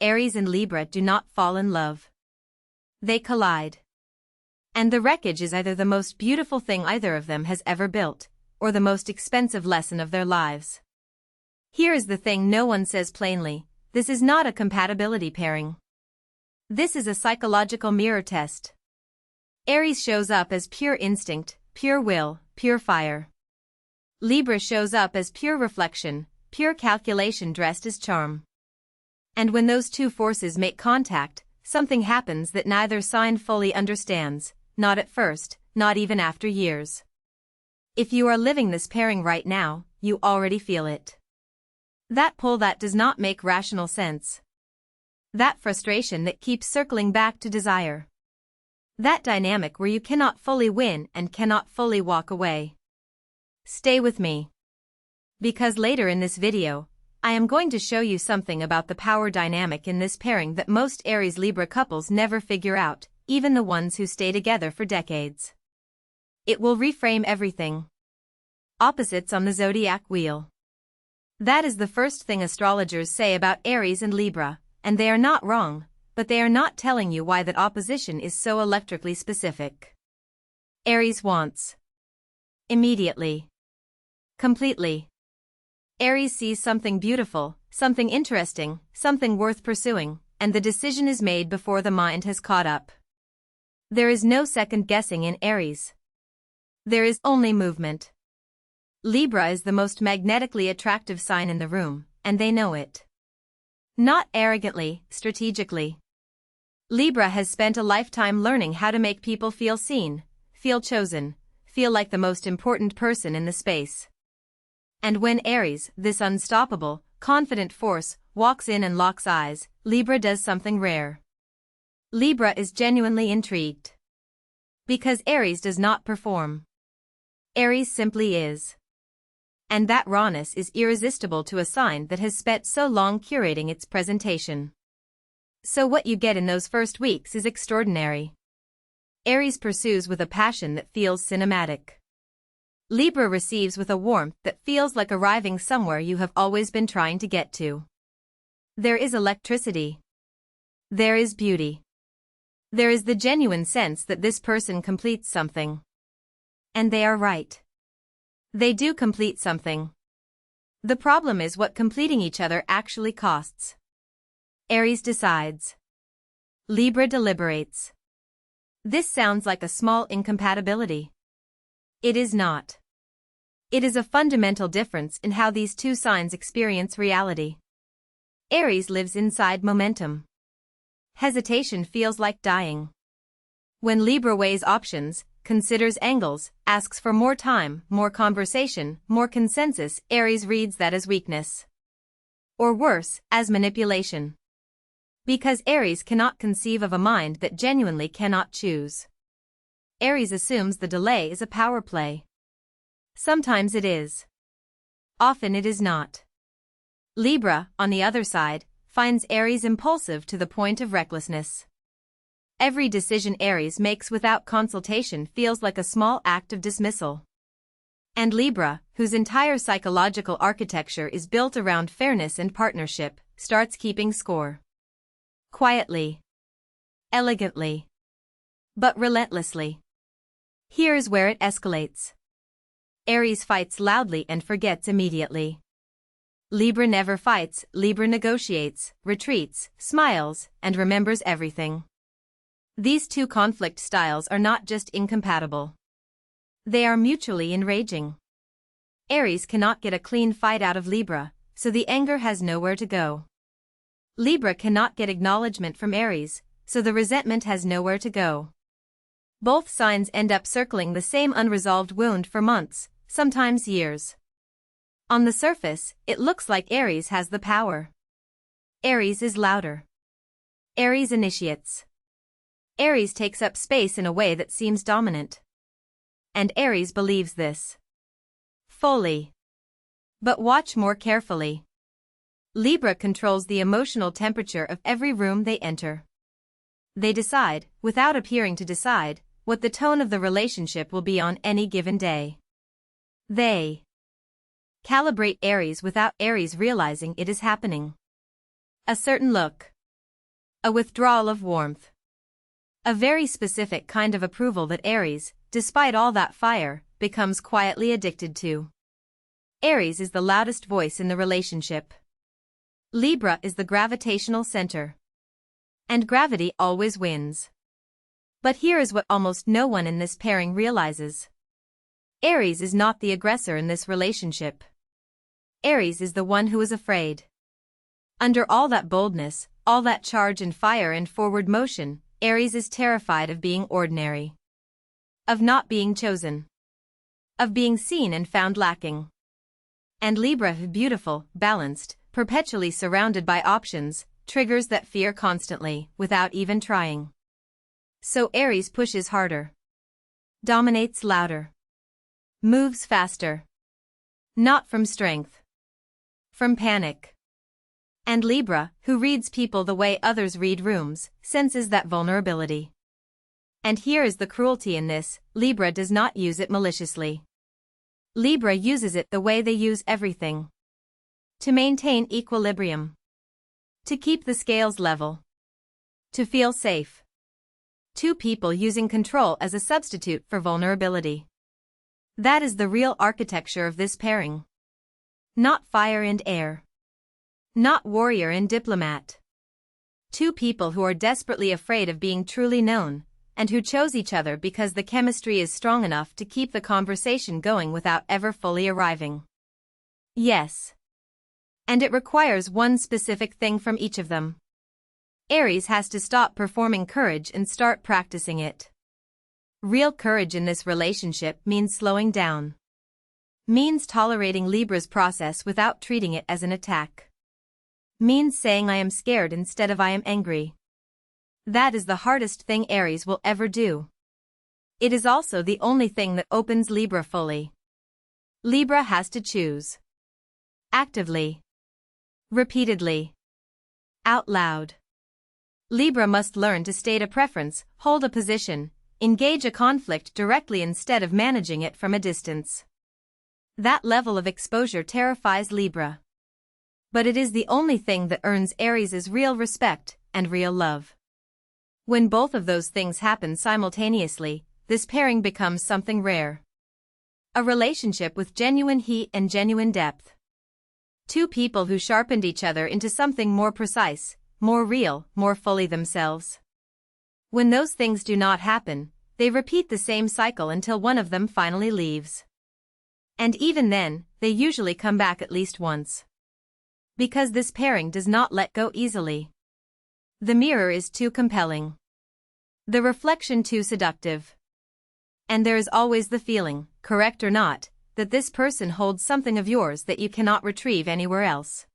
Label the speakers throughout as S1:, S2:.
S1: Aries and Libra do not fall in love. They collide. And the wreckage is either the most beautiful thing either of them has ever built, or the most expensive lesson of their lives. Here is the thing no one says plainly: this is not a compatibility pairing. This is a psychological mirror test. Aries shows up as pure instinct, pure will, pure fire. Libra shows up as pure reflection, pure calculation dressed as charm. And when those two forces make contact, something happens that neither sign fully understands, not at first, not even after years. If you are living this pairing right now, you already feel it. That pull that does not make rational sense. That frustration that keeps circling back to desire. That dynamic where you cannot fully win and cannot fully walk away. Stay with me. Because later in this video, I am going to show you something about the power dynamic in this pairing that most Aries-Libra couples never figure out, even the ones who stay together for decades. It will reframe everything. Opposites on the zodiac wheel. That is the first thing astrologers say about Aries and Libra, and they are not wrong, but they are not telling you why that opposition is so electrically specific. Aries wants immediately. Completely. Aries sees something beautiful, something interesting, something worth pursuing, and the decision is made before the mind has caught up. There is no second guessing in Aries. There is only movement. Libra is the most magnetically attractive sign in the room, and they know it. Not arrogantly, strategically. Libra has spent a lifetime learning how to make people feel seen, feel chosen, feel like the most important person in the space. And when Aries, this unstoppable, confident force, walks in and locks eyes, Libra does something rare. Libra is genuinely intrigued. Because Aries does not perform. Aries simply is. And that rawness is irresistible to a sign that has spent so long curating its presentation. So what you get in those first weeks is extraordinary. Aries pursues with a passion that feels cinematic. Libra receives with a warmth that feels like arriving somewhere you have always been trying to get to. There is electricity. There is beauty. There is the genuine sense that this person completes something. And they are right. They do complete something. The problem is what completing each other actually costs. Aries decides. Libra deliberates. This sounds like a small incompatibility. It is not. It is a fundamental difference in how these two signs experience reality. Aries lives inside momentum. Hesitation feels like dying. When Libra weighs options, considers angles, asks for more time, more conversation, more consensus, Aries reads that as weakness. Or worse, as manipulation. Because Aries cannot conceive of a mind that genuinely cannot choose. Aries assumes the delay is a power play. Sometimes it is. Often it is not. Libra, on the other side, finds Aries impulsive to the point of recklessness. Every decision Aries makes without consultation feels like a small act of dismissal. And Libra, whose entire psychological architecture is built around fairness and partnership, starts keeping score. Quietly. Elegantly. But relentlessly. Here's where it escalates. Aries fights loudly and forgets immediately. Libra never fights, Libra negotiates, retreats, smiles, and remembers everything. These two conflict styles are not just incompatible. They are mutually enraging. Aries cannot get a clean fight out of Libra, so the anger has nowhere to go. Libra cannot get acknowledgement from Aries, so the resentment has nowhere to go. Both signs end up circling the same unresolved wound for months, sometimes years. On the surface, it looks like Aries has the power. Aries is louder. Aries initiates. Aries takes up space in a way that seems dominant. And Aries believes this. Fully. But watch more carefully. Libra controls the emotional temperature of every room they enter. They decide, without appearing to decide, what the tone of the relationship will be on any given day. They calibrate Aries without Aries realizing it is happening. A certain look. A withdrawal of warmth. A very specific kind of approval that Aries, despite all that fire, becomes quietly addicted to. Aries is the loudest voice in the relationship. Libra is the gravitational center. And gravity always wins. But here is what almost no one in this pairing realizes. Aries is not the aggressor in this relationship. Aries is the one who is afraid. Under all that boldness, all that charge and fire and forward motion, Aries is terrified of being ordinary. Of not being chosen. Of being seen and found lacking. And Libra, beautiful, balanced, perpetually surrounded by options, triggers that fear constantly, without even trying. So Aries pushes harder. Dominates louder. Moves faster. Not from strength. From panic. And Libra, who reads people the way others read rooms, senses that vulnerability. And here is the cruelty in this: Libra does not use it maliciously. Libra uses it the way they use everything. To maintain equilibrium. To keep the scales level. To feel safe. Two people using control as a substitute for vulnerability. That is the real architecture of this pairing. Not fire and air. Not warrior and diplomat. Two people who are desperately afraid of being truly known, and who chose each other because the chemistry is strong enough to keep the conversation going without ever fully arriving. Yes. And it requires one specific thing from each of them. Aries has to stop performing courage and start practicing it. Real courage in this relationship means slowing down. Means tolerating Libra's process without treating it as an attack. Means saying I am scared instead of I am angry. That is the hardest thing Aries will ever do. It is also the only thing that opens Libra fully. Libra has to choose. Actively. Repeatedly. Out loud. Libra must learn to state a preference, hold a position, engage a conflict directly instead of managing it from a distance. That level of exposure terrifies Libra. But it is the only thing that earns Aries' real respect and real love. When both of those things happen simultaneously, this pairing becomes something rare. A relationship with genuine heat and genuine depth. Two people who sharpened each other into something more precise, more real, more fully themselves. When those things do not happen, they repeat the same cycle until one of them finally leaves. And even then, they usually come back at least once. Because this pairing does not let go easily. The mirror is too compelling. The reflection too seductive. And there is always the feeling, correct or not, that this person holds something of yours that you cannot retrieve anywhere else.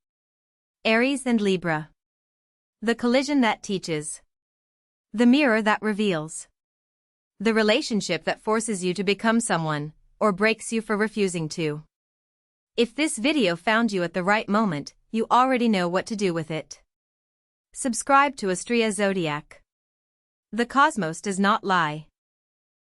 S1: Aries and Libra. The collision that teaches. The mirror that reveals. The relationship that forces you to become someone, or breaks you for refusing to. If this video found you at the right moment, you already know what to do with it. Subscribe to Astrea Zodiac. The cosmos does not lie.